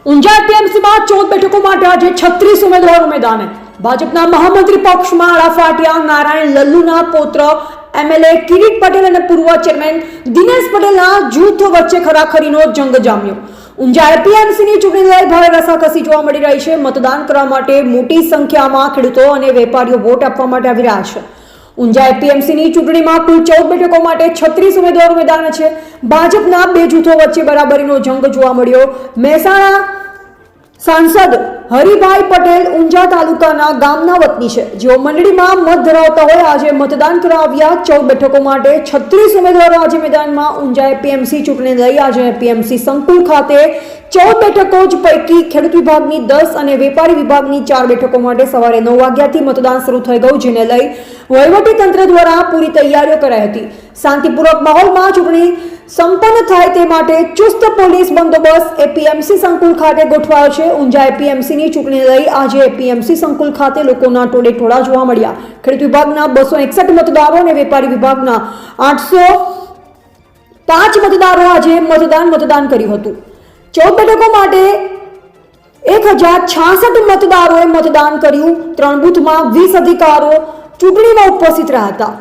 ઊંઝા ટીએમસીમાં 14 બેઠકો માટે આજે 36 ઉમેદવારો મેદાને. ભાજપના મહામંત્રી પક્ષમાં આળાફાટિયા નારાયણ લલ્લુના પૌત્ર એમએલએ કિરીટ પટેલ અને પૂર્વ ચેરમેન દિનેશ પટેલના જૂથ વચ્ચે ખરાખરીનો જંગ જામ્યો. ઊંઝા એપીએમસીની ચૂંટણી લઈ ભારે રસાકસી જોવા મળી રહી છે. મતદાન કરવા માટે મોટી સંખ્યામાં ખેડૂતો અને વેપારીઓ વોટ આપવા માટે આવી રહ્યા છે. ઊંઝા એપીએમસીની ચૂંટણીમાં કુલ 14 બેઠકો માટે 36 ઉમેદવારો મેદાને છે. ભાજપના બે જૂથો વચ્ચે બરાબરીનો જંગ જોવા મળ્યો. મહેસાણા સાંસદ હરિભાઈ પટેલ ઊંઝા તાલુકાના ગામના વતની છે, જેઓ મંડળીમાં મત ધરાવતા હોય આજે મતદાન કરવા આવ્યા. 14 બેઠકો માટે 36 ઉમેદવારો આજે મેદાનમાં. ઊંઝા એપીએમસી ચૂંટણી લઈ આજે એપીએમસી સંકુલ ખાતે 14 બેઠકો જ પૈકી ખેડૂત વિભાગની 10 અને વેપારી વિભાગની 4 બેઠકો માટે સવારે 9 વાગ્યાથી મતદાન શરૂ થઈ ગયું, જેને લઈ વહીવટી તંત્ર દ્વારા પૂરી તૈયારીઓ કરાઈ હતી. શાંતિપૂર્વક માહોલમાં ચૂંટણી સંપન્ન થાય તે માટે ચુસ્ત પોલીસ બંદોબસ્ત એપીએમસી સંકુલ ખાતે ગોઠવાયો છે. ઊંઝા એપીએમસીની ચૂંટણી લઈ આજે એપીએમસી સંકુલ ખાતે લોકોના ટોળે ટોળા જોવા મળ્યા. ખેડૂત વિભાગના 261 મતદારો અને વેપારી વિભાગના 805 મતદારો આજે મતદાન કર્યું હતું. 14 બેઠકો માટે 1066 મતદારોએ મતદાન કર્યું. 3 બૂથમાં 20 અધિકારો ચૂંટણીમાં ઉપસ્થિત રહ્યા હતા.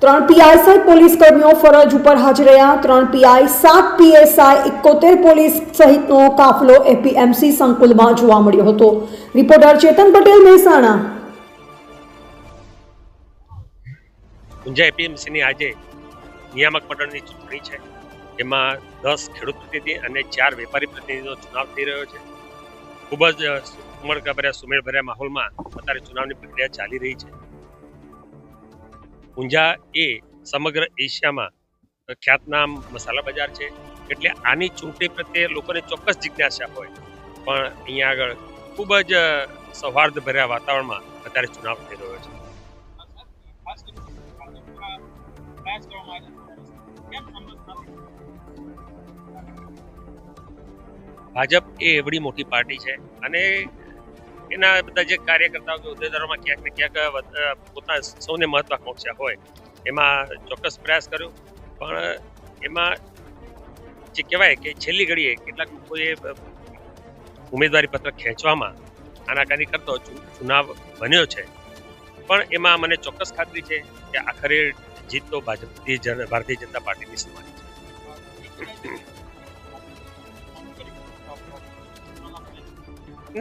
3 પીઆઈ સહિત પોલીસ કર્મીઓ ફરજ ઉપર હાજર રહ્યા. 3 પીઆઈ, 7 પીએસઆઈ, 71 પોલીસ સહિતનો કાફલો એપીએમસી સંકુલમાં જોવા મળ્યો હતો. રિપોર્ટર ચેતન પટેલ, મહેસાણા. ઊંઝા એપીએમસીની આજે નિયામક મંડળની ચૂંટણી છે. એમાં 10 ખેડૂત પ્રતિનિધિ અને 4 વેપારી પ્રતિનિધિનો ચુનાવ થઈ રહ્યો છે. ખૂબ જ ઉમળકાભર્યા સુમેળભર્યા માહોલમાં અત્યારે ચુનાવની પ્રક્રિયા ચાલી રહી છે. ઊંઝા એ સમગ્ર એશિયામાં ખ્યાતનામ મસાલા બજાર છે, એટલે આની ચૂંટણી પ્રત્યે લોકોને ચોક્કસ જિજ્ઞાસા હોય, પણ અહીંયા આગળ ખૂબ જ સૌહાર્દભર્યા વાતાવરણમાં અત્યારે ચુનાવ થઈ રહ્યો છે. ભાજપ એ એવડી મોટી પાર્ટી છે અને એના બધા જે કાર્યકર્તાઓ કે હોદ્દેદારોમાં ક્યાંક ને ક્યાંક પોતાના સૌને મહત્વાકાંક્ષા હોય, એમાં ચોક્કસ પ્રયાસ કર્યો. પણ એમાં જે કહેવાય કે છેલ્લી ઘડીએ કેટલાક લોકોએ ઉમેદવારી પત્ર ખેંચવામાં આનાકાની કરતો ચુનાવ બન્યો છે. પણ એમાં મને ચોક્કસ ખાતરી છે કે આખરે જીત તો ભારતીય જનતા પાર્ટીની સમાન છે.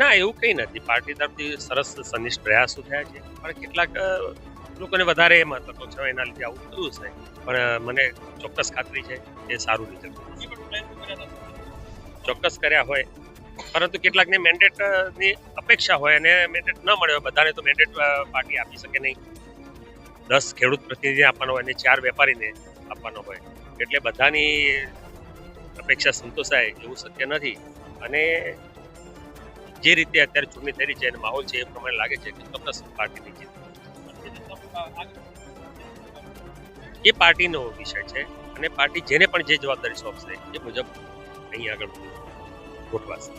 ના, એવું કંઈ નથી. પાર્ટી તરફથી સરસ સનિષ્ઠ પ્રયાસો થયા છે, પણ કેટલાક લોકોને વધારે મહત્વ છે, એના લીધે આવું થયું છે. પણ મને ચોક્કસ ખાતરી છે કે સારું રિઝલ્ટ ચોક્કસ કર્યા હોય, પરંતુ કેટલાકને મેન્ડેટની અપેક્ષા હોય અને મેન્ડેટ ન મળ્યો. બધાને તો મેન્ડેટ પાર્ટી આપી શકે નહીં. 10 ખેડૂત પ્રતિનિધિને આપવાનો હોય અને 4 વેપારીને આપવાનો હોય, એટલે બધાની અપેક્ષા સંતોષાય એવું શક્ય નથી. અને જે રીતે અત્યારે ચૂંટણી થઈ રહી છે અને માહોલ છે એ પ્રમાણે લાગે છે કે ચોક્કસ પાર્ટીની જીત. એ પાર્ટીનો વિષય છે અને પાર્ટી જેને પણ જે જવાબદારી સોંપશે એ મુજબ અહીં આગળ ગોઠવાશે.